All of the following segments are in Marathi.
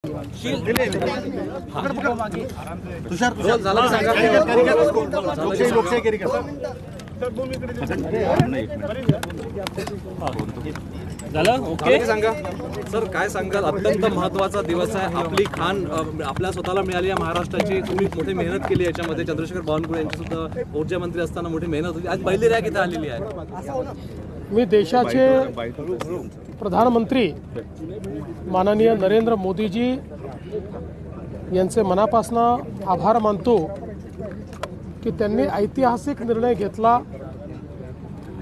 तुषार झाला झालं ओके सांगा सर, काय सांगाल? अत्यंत महत्त्वाचा दिवस आहे. आपली खाण आपल्या स्वतःला मिळाली आहे महाराष्ट्राची. तुम्ही मोठी मेहनत केली याच्यामध्ये. चंद्रशेखर बावनकुळे यांची सुद्धा ऊर्जा मंत्री असताना मोठी मेहनत होती. आज पहिली रॅक इथे आलेली आहे. मी देशाचे प्रधानमंत्री माननीय नरेंद्र मोदीजी यांचे मनापासून आभार मानतो की त्यांनी ऐतिहासिक निर्णय घेतला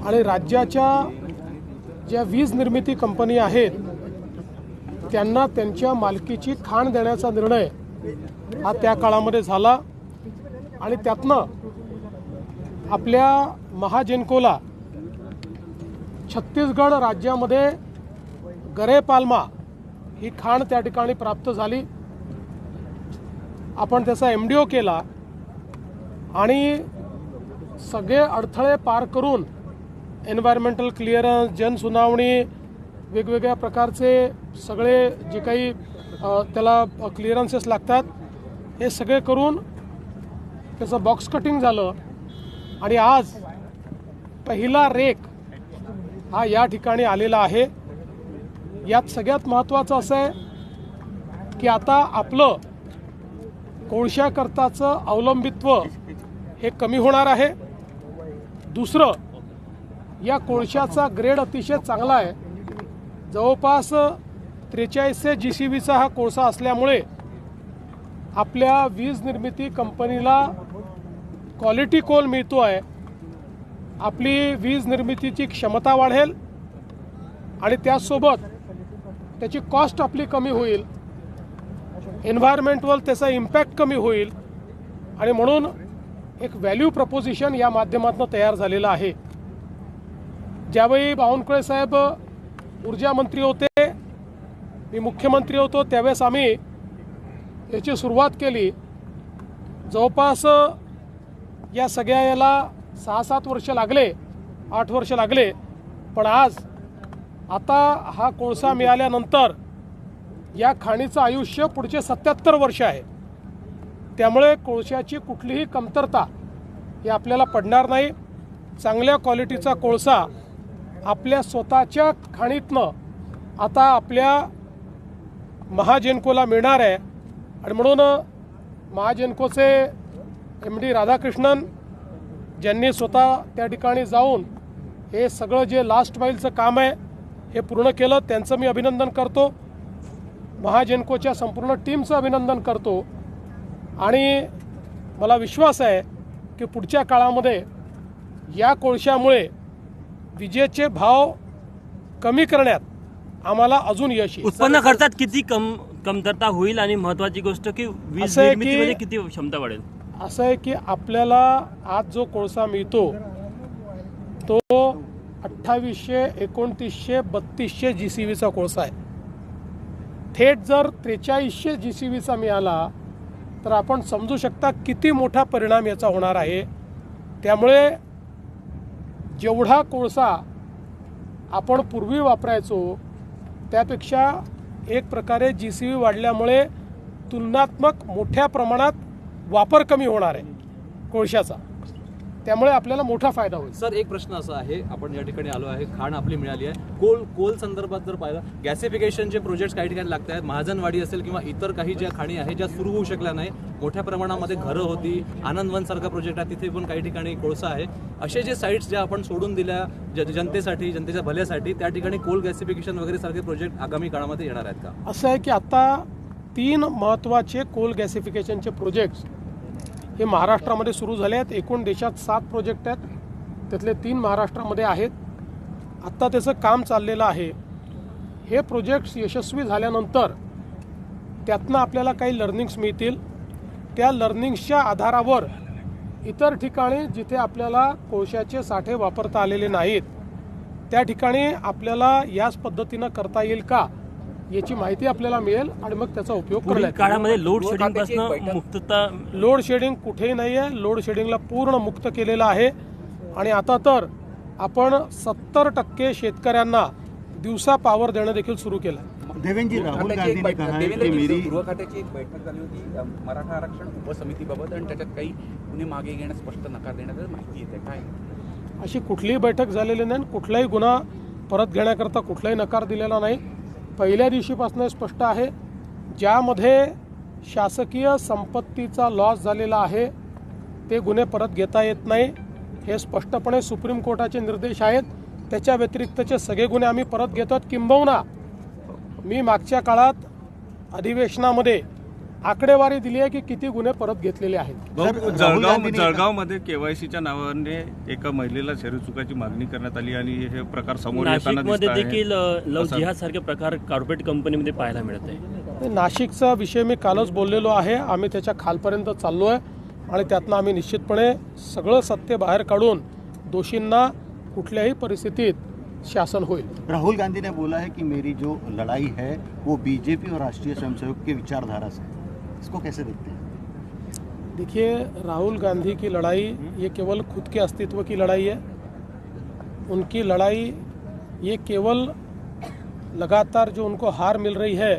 आणि राज्याच्या ज्या वीज निर्मिती कंपनी आहेत त्यांना त्यांच्या मालकीची खाण देण्याचा निर्णय हा त्या काळामध्ये झाला आणि त्यातनं आपल्या महाजेनकोला छत्तीसगड राज्यामध्ये गरेपालमा ही खाण त्या ठिकाणी प्राप्त झाली. आपण त्याचा MDO केला आणि सगळे अडथळे पार करून एन्व्हायरमेंटल क्लिअरन्स, जनसुनावणी, वेगवेगळ्या प्रकारचे सगळे जे काही त्याला क्लिअरन्सेस लागतात हे सगळे करून त्याचं बॉक्स कटिंग झालं आणि आज पहिला रेक हा या ठिकाणी आलेला आहे. यात सगळ्यात महत्त्वाचं असं आहे की आता आपलं कोळशाकरताचं अवलंबित्व हे कमी होणार आहे. दुसरं, या कोळशाचा ग्रेड अतिशय चांगला आहे. जवळपास 4300 GCVचा हा कोळसा असल्यामुळे आपल्या वीज निर्मिती कंपनीला क्वालिटी कोल मिळतो आहे. आपली वीज निर्मितीची क्षमता वाढेल आणि त्याचसोबत त्याची कॉस्ट आपली कमी होईल, एन्व्हायरमेंटवर त्याचा इम्पॅक्ट कमी होईल आणि म्हणून एक व्हॅल्यू प्रपोजिशन या माध्यमातून तयार झालेलं आहे. ज्यावेळी बावनकुळे साहेब ऊर्जा मंत्री होते, मी मुख्यमंत्री होतो, त्यावेळेस आम्ही याची सुरुवात केली. जवळपास या सगळ्या याला 6-7 वर्ष लागले, 8 वर्ष लागले. पण आज आता हा कोळसा मिळाल्यानंतर या खाणीचं आयुष्य पुढचे 77 वर्ष आहे. त्यामुळे कोळशाची कुठलीही कमतरता ही आपल्याला पडणार नाही. चांगल्या क्वालिटीचा कोळसा आपल्या स्वतःच्या खाणीतनं आता आपल्या महाजेनकोला मिळणार आहे आणि म्हणून महाजेनकोचे MD राधाकृष्णन ज्यांनी स्वतः त्या ठिकाणी जाऊन हे सगळं जे लास्ट माईलचं काम आहे हे पूर्ण केलं, त्यांचं मी अभिनंदन करतो. महाजेनकोच्या संपूर्ण टीमचं अभिनंदन करतो आणि मला विश्वास आहे की पुढच्या काळामध्ये या कोळशामुळे विजेचे भाव कमी करण्यात आम्हाला अजून यश येईल. उत्पन्न खर्चात किती कमतरता होईल आणि महत्त्वाची गोष्ट की वीज निर्मितीमध्ये किती क्षमता वाढेल? असं आहे की आपल्याला आज जो कोळसा मिळतो तो 2800, 2900, 3200 GCVचा कोळसा आहे. थेट जर 4300 GCVचा मिळाला तर आपण समजू शकता किती मोठा परिणाम याचा होणार आहे. त्यामुळे जेवढा कोळसा आपण पूर्वी वापरायचो त्यापेक्षा एक प्रकारे GCV वाढल्यामुळे तुलनात्मक मोठ्या प्रमाणात वापर कमी होणार आहे कोळशाचा. त्यामुळे आपल्याला मोठा फायदा होईल. सर, एक प्रश्न असा आहे, आपण या ठिकाणी आलो आहे, खाण आपली मिळाली आहे. कोल संदर्भात जर पाहिलं, गॅसिफिकेशनचे प्रोजेक्ट्स काही ठिकाणी लागत आहेत. महाजनवाडी असेल किंवा इतर काही ज्या खाणी आहेत ज्या सुरू होऊ शकल्या नाही. मोठ्या प्रमाणामध्ये घरं होती. आनंदवन सारखा प्रोजेक्ट आहे, तिथे पण काही ठिकाणी कोळसा आहे. असे जे साईट्स ज्या आपण सोडून दिल्या जनतेसाठी, जनतेच्या भल्यासाठी, त्या ठिकाणी कोल गॅसिफिकेशन वगैरे सारखे प्रोजेक्ट आगामी काळामध्ये येणार आहेत का? असं आहे की आता 3 महत्त्वाचे कोल गॅसिफिकेशनचे प्रोजेक्ट्स हे महाराष्ट्रामध्ये सुरू झाले आहेत. एकूण देशात 7 प्रोजेक्ट आहेत, त्यातले 3 महाराष्ट्रामध्ये आहेत. आत्ता त्याचं काम चाललेलं आहे. हे प्रोजेक्ट्स यशस्वी झाल्यानंतर त्यातनं आपल्याला काही लर्निंग्स मिळतील. त्या लर्निंग्सच्या आधारावर इतर ठिकाणी जिथे आपल्याला कोळशाचे साठे वापरता आलेले नाहीत त्या ठिकाणी आपल्याला याच पद्धतीनं करता येईल का याची माहिती आपल्याला मिळेल आणि मग त्याचा उपयोग पुढील काळामध्ये लोड शेडिंग पासून मुक्तता. लोड शेडिंग कुठेही नाही आहे. लोड शेडिंगला पूर्ण मुक्त केलेलं आहे आणि आता तर आपण 70% शेतकऱ्यांना दिवसा पॉवर देणं देखील सुरू केलं. देवेंद्र जी, राहुल खात्याची एक गांधी ने कहा है देवेंद्र कि जी, मेरी गृह खात्याची एक बैठक झाली होती मराठा आरक्षण उपसमितीबाबत आणि त्याच्यात काही गुन्हे मागे घेण्यास स्पष्ट नकार देण्यात माहिती येते काय? अशी कुठलीही बैठक झालेली नाही, कुठलाही गुन्हा परत घेण्याकरता कुठलाही नकार दिलेला नाही. पहिल्या दिवशीपासून स्पष्ट आहे, ज्यामध्ये शासकीय संपत्तीचा लॉस झालेला आहे ते गुन्हे परत घेता येत नाही, हे स्पष्टपणे सुप्रीम कोर्टाचे निर्देश आहेत. त्याच्या व्यतिरिक्तचे सगळे गुन्हे आम्ही परत घेतात. किंबहुना मी मागच्या काळात अधिवेशनामध्ये आकडेवारी दिली आहे की किती गुन्हे परत घेतलेले आहेत. जळगावमध्ये केवायसीच्या नावाने एका महिलेला शरीरचुकाची मागणी करण्यात आली आणि हे प्रकार समोर येताना नाशिकमध्ये दिसत आहे. देखील लव जिहाद सारखे प्रकार कॉर्पोरेट कंपनीमध्ये पाहायला मिळत आहे. नाशिकचा विषय मी कालच बोललेलो आहे. आम्ही त्याच्या खालपर्यंत चाललो आहे आणि त्यातनं आम्ही निश्चितपणे सगळं सत्य बाहेर काढून दोषींना कुठल्याही परिस्थितीत शासन होईल. राहुल गांधी ने बोला है कि मेरी जो लड़ाई है वो बीजेपी और राष्ट्रीय स्वयंसेवक की विचारधारा से है, इसको कैसे देखते हैं? देखिए, राहुल गांधी की लड़ाई ये केवल खुद के अस्तित्व की लड़ाई है. उनकी लड़ाई ये केवल लगातार जो उनको हार मिल रही है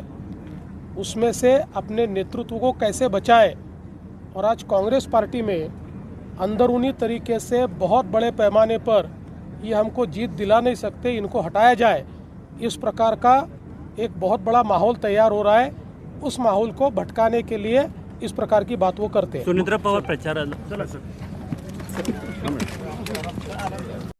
उसमें से अपने नेतृत्व को कैसे बचाए. और आज कांग्रेस पार्टी में अंदरूनी तरीके से बहुत बड़े पैमाने पर ये हमको जीत दिला नहीं सकते, इनको हटाया जाए, इस प्रकार का एक बहुत बड़ा माहौल तैयार हो रहा है. उस माहौल को भटकाने के लिए इस प्रकार की बात वो करते हैं. सुनेत्रा पवार प्रचाराला